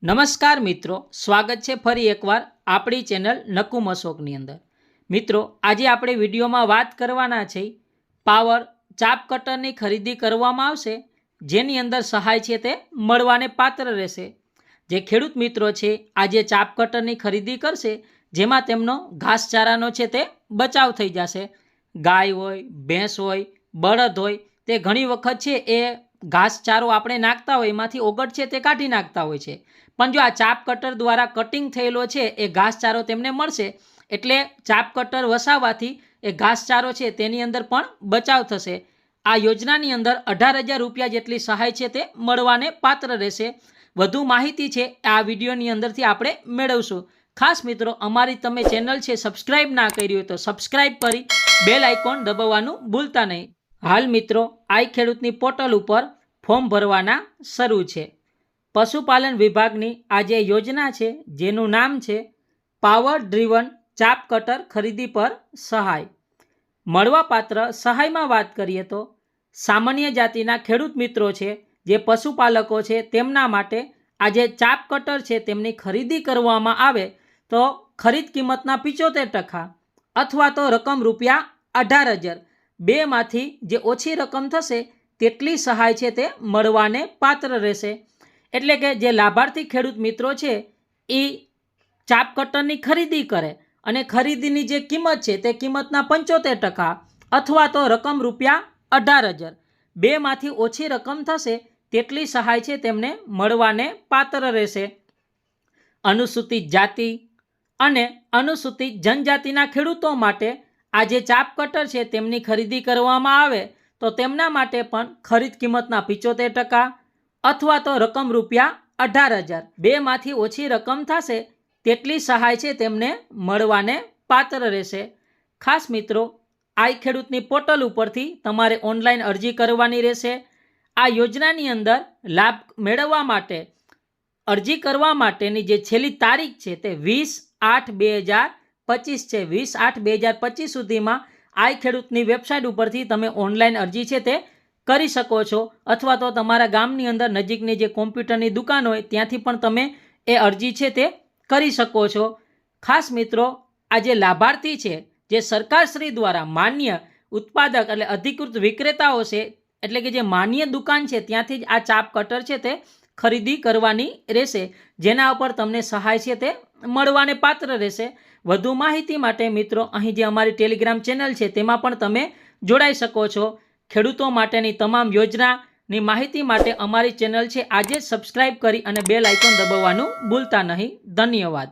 નમસ્કાર મિત્રો, સ્વાગત છે ફરી એકવાર આપણી ચેનલ નકુમ અશોકની અંદર। મિત્રો, આજે આપણે વિડીયોમાં વાત કરવાના છે પાવર ચાપ કટરની ખરીદી કરવામાં આવશે, જેની અંદર સહાય છે તે મળવાને પાત્ર રહેશે। જે ખેડૂત મિત્રો છે આજે ચાપ કટરની ખરીદી કરશે, જેમાં તેમનો ઘાસચારાનો છે તે બચાવ થઈ જશે। ગાય હોય, ભેંસ હોય, બળદ હોય, તે ઘણી વખત છે એ ઘાસચારો આપણે નાખતા હોય એમાંથી ઓગળ છે તે કાઢી નાખતા હોય છે, પણ જો આ ચાપ કટર દ્વારા કટિંગ થયેલો છે એ ઘાસચારો તેમને મળશે, એટલે ચાપ કટર વસાવવાથી એ ઘાસચારો છે તેની અંદર પણ બચાવ થશે। આ યોજનાની અંદર 18,000 રૂપિયા જેટલી સહાય છે તે મળવાને પાત્ર રહેશે। વધુ માહિતી છે આ વિડીયોની અંદરથી આપણે મેળવશું। ખાસ મિત્રો, અમારી તમે ચેનલ છે સબસ્ક્રાઈબ ના કરી હોય તો સબસ્ક્રાઈબ કરી બેલ આઇકોન દબાવવાનું ભૂલતા નહીં। હાલ મિત્રો, આઈ ખેડૂતની પોર્ટલ ઉપર ફોર્મ ભરવાના શરૂ છે। પશુપાલન વિભાગની આ જે યોજના છે, જેનું નામ છે પાવર ડ્રીવન ચાપ કટર ખરીદી પર સહાય। મળવાપાત્ર સહાયમાં વાત કરીએ તો સામાન્ય જાતિના ખેડૂત મિત્રો છે, જે પશુપાલકો છે, તેમના માટે આ જે ચાપ કટર છે તેમની ખરીદી કરવામાં આવે તો ખરીદ કિંમતના 75% અથવા તો રકમ રૂપિયા 18,000 બેમાંથી જે ઓછી રકમ થશે તેટલી સહાય છે તે મળવાને પાત્ર રહેશે। એટલે કે જે લાભાર્થી ખેડૂત મિત્રો છે એ ચાપ કટરની ખરીદી કરે અને ખરીદીની જે કિંમત છે તે કિંમતના 75% અથવા તો રકમ રૂપિયા 18,000 બેમાંથી ઓછી રકમ થશે તેટલી સહાય છે તેમને મળવાને પાત્ર રહેશે। અનુસૂચિત જાતિ અને અનુસૂચિત જનજાતિના ખેડૂતો માટે આ જે ચાપ કટર છે તેમની ખરીદી કરવામાં આવે તો તેમના માટે પણ ખરીદ કિંમતના 75% અથવા તો રકમ રૂપિયા 18,000 બેમાંથી ઓછી રકમ થશે તેટલી સહાય છે તેમને મળવાને પાત્ર રહેશે। ખાસ મિત્રો, આઈ ખેડૂતની પોર્ટલ ઉપરથી તમારે ઓનલાઈન અરજી કરવાની રહેશે। આ યોજનાની અંદર લાભ મેળવવા માટે અરજી કરવા માટેની જે છેલ્લી તારીખ છે તે 20/8/2025 છે। 20/8/2025 સુધીમાં આઈ ખેડૂતની વેબસાઇટ ઉપરથી તમે ઓનલાઈન અરજી છે તે કરી શકો છો, અથવા તો તમારા ગામની અંદર નજીકની જે કોમ્પ્યુટરની દુકાન હોય ત્યાંથી પણ તમે એ અરજી છે તે કરી શકો છો। ખાસ મિત્રો, આ જે લાભાર્થી છે, જે સરકારશ્રી દ્વારા માન્ય ઉત્પાદક એટલે અધિકૃત વિક્રેતાઓ છે, એટલે કે જે માન્ય દુકાન છે ત્યાંથી જ આ ચાપ કટર છે તે ખરીદી કરવાની રહેશે, જેના ઉપર તમને સહાય છે તે મળવાને પાત્ર રહેશે। વધુ માહિતી માટે મિત્રો અહીં જે અમારી ટેલિગ્રામ ચેનલ છે તેમાં પણ તમે જોડાઈ શકો છો। ખેડૂતો માટેની તમામ યોજનાની માહિતી માટે અમારી ચેનલ છે આજે જ સબસ્ક્રાઈબ કરી અને બેલ આઇકોન દબાવવાનું ભૂલતા નહીં। ધન્યવાદ।